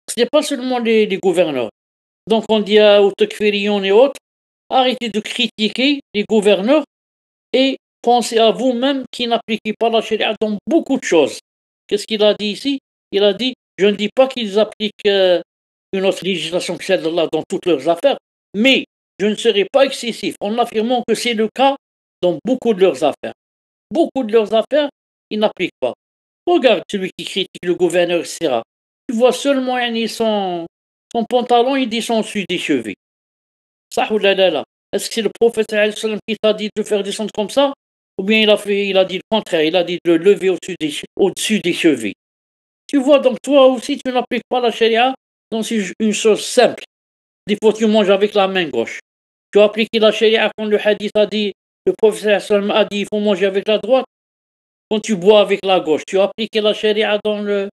ce n'est pas seulement les gouverneurs. Donc on dit aux takfiriyon et autres, arrêtez de critiquer les gouverneurs et pensez à vous-même qui n'appliquez pas la charia dans beaucoup de choses. Qu'est-ce qu'il a dit ici? Il a dit, je ne dis pas qu'ils appliquent une autre législation que celle d'Allah dans toutes leurs affaires, mais je ne serai pas excessif en affirmant que c'est le cas dans beaucoup de leurs affaires. Beaucoup de leurs affaires, ils n'appliquent pas. Regarde celui qui critique le gouverneur, etc. Tu vois seulement يعني, son pantalon, il descend au-dessus des chevilles. صح ولا لا؟ Est-ce que c'est le prophète alayhi salam qui t'a dit de le faire descendre comme ça? Ou bien il a dit le contraire, il a dit de le lever au-dessus des chevilles. Tu vois, donc toi aussi, tu n'appliques pas la charia dans une chose simple. Des fois, tu manges avec la main gauche. Tu as appliqué la charia quand le hadith a dit, le prophète alayhi salam a dit, il faut manger avec la droite. Quand tu bois avec la gauche, tu as appliqué la charia dans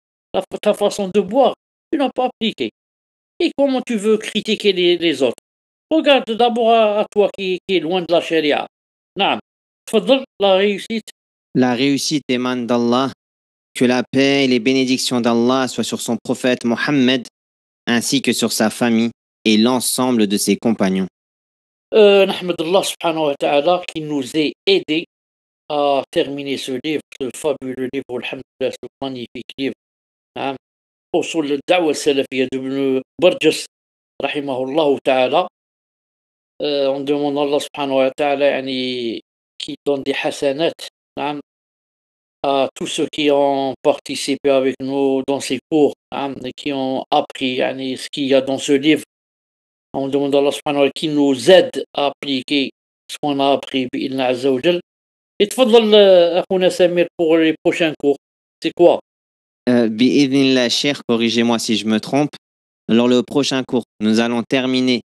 ta façon de boire. Tu n'as pas appliqué. Et comment tu veux critiquer les autres? Regarde d'abord à toi qui est loin de la charia. Naam. Tfaddal, la réussite. La réussite émane d'Allah. Que la paix et les bénédictions d'Allah soient sur son prophète Mohammed ainsi que sur sa famille et l'ensemble de ses compagnons. Nahmed Allah subhanahu wa ta'ala qui nous ait aidés à terminer ce livre, ce fabuleux livre, alhamdulillah, ce magnifique livre. Naam. أصول الدعوة السلفية d'Ibn Barjas rahimahullah ta'ala. On demande à Allah subhanahu wa ta'ala يعني, qui donne des hasanat naam, à tous ceux qui ont participé avec nous dans ces cours naam, et qui ont appris يعني, ce qu'il y a dans ce livre. On demande à Allah subhanahu wa ta'ala qui nous aide à appliquer ce qu'on a appris بإذن عز وجل. Et تفضل أخونا سمير pour les prochains cours. C'est quoi? Bi'idhnillah, cher, corrigez-moi si je me trompe. Lors le prochain cours, nous allons terminer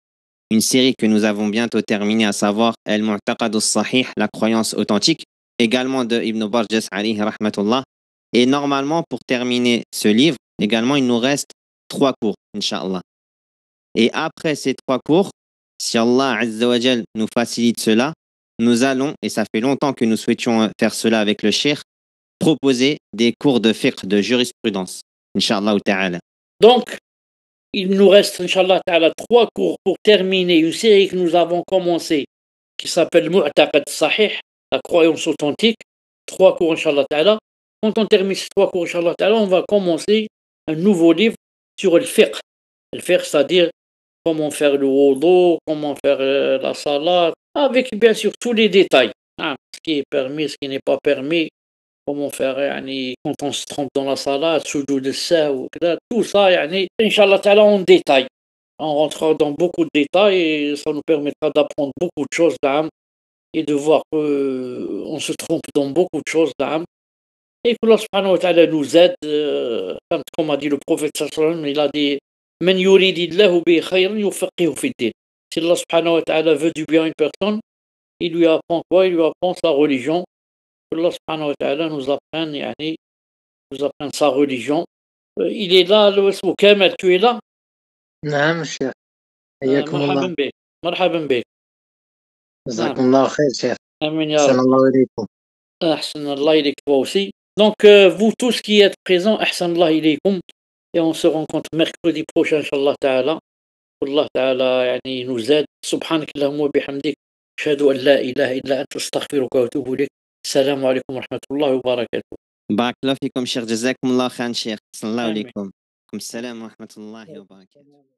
une série que nous avons bientôt terminée, à savoir Al-Mu'taqad al-Sahih, la croyance authentique, également de Ibn Barjas alayhi rahmatullah. Et normalement, pour terminer ce livre, également, il nous reste 3 cours, Inch'Allah. Et après ces 3 cours, si Allah Azza wa Jal nous facilite cela, nous allons, et ça fait longtemps que nous souhaitions faire cela avec le cheikh, proposer des cours de fiqh, de jurisprudence, Inch'Allah ta'ala. Donc, il nous reste, Inch'Allah ta'ala, 3 cours pour terminer une série que nous avons commencée qui s'appelle Mu'taqad Sahih, la croyance authentique. 3 cours, Inch'Allah ta'ala. Quand on termine ces 3 cours, Inch'Allah ta'ala, on va commencer un nouveau livre sur le fiqh. Le fiqh, c'est-à-dire comment faire le wudu, comment faire la salat, avec bien sûr tous les détails. Hein, ce qui est permis, ce qui n'est pas permis. Comment faire يعني, quand on se trompe dans la salat, sujoud al-sahw, tout ça, يعني, Inch'Allah ta'ala, en détail. On rentrera dans beaucoup de détails et ça nous permettra d'apprendre beaucoup de choses, d'âme, et de voir qu'on se trompe dans beaucoup de choses, d'âme. Et que Allah subhanahu wa ta'ala nous aide, comme a dit le prophète sallallahu alayhi wa sallam, il a dit Man yuridillahu bi khayran yufaqihu fi din. Si Allah subhanahu wa ta'ala veut du bien à une personne, il lui apprend quoi? Il lui apprend sa religion. Allah subhanahu wa ta'ala nous apprenne, يعني, nous apprenne sa religion. Il est là, le اسمه كامل, tu es là? نعم الشيخ، حياكم الله. مرحبا بك. مرحبا بك. جزاكم الله خير شيخ. آمين يا أحسن رب. الله إليكم. أحسن الله إليك toi aussi. Donc, vous tous qui êtes présents, أحسن الله إليكم. Et on se rencontre mercredi prochain, Inch'Allah ta'ala. Allah ta'ala يعني nous aide. سبحانك اللهم وبحمدك. أشهد أن لا إله إلا أنت أستغفرك وأتوب إليك. السلام عليكم ورحمة الله وبركاته. Barakallahu fikum, cher, jazakumullah khan, cher. Sallallahu آمين. alaykum. Salam wa rahmatullahi wa barakatuh.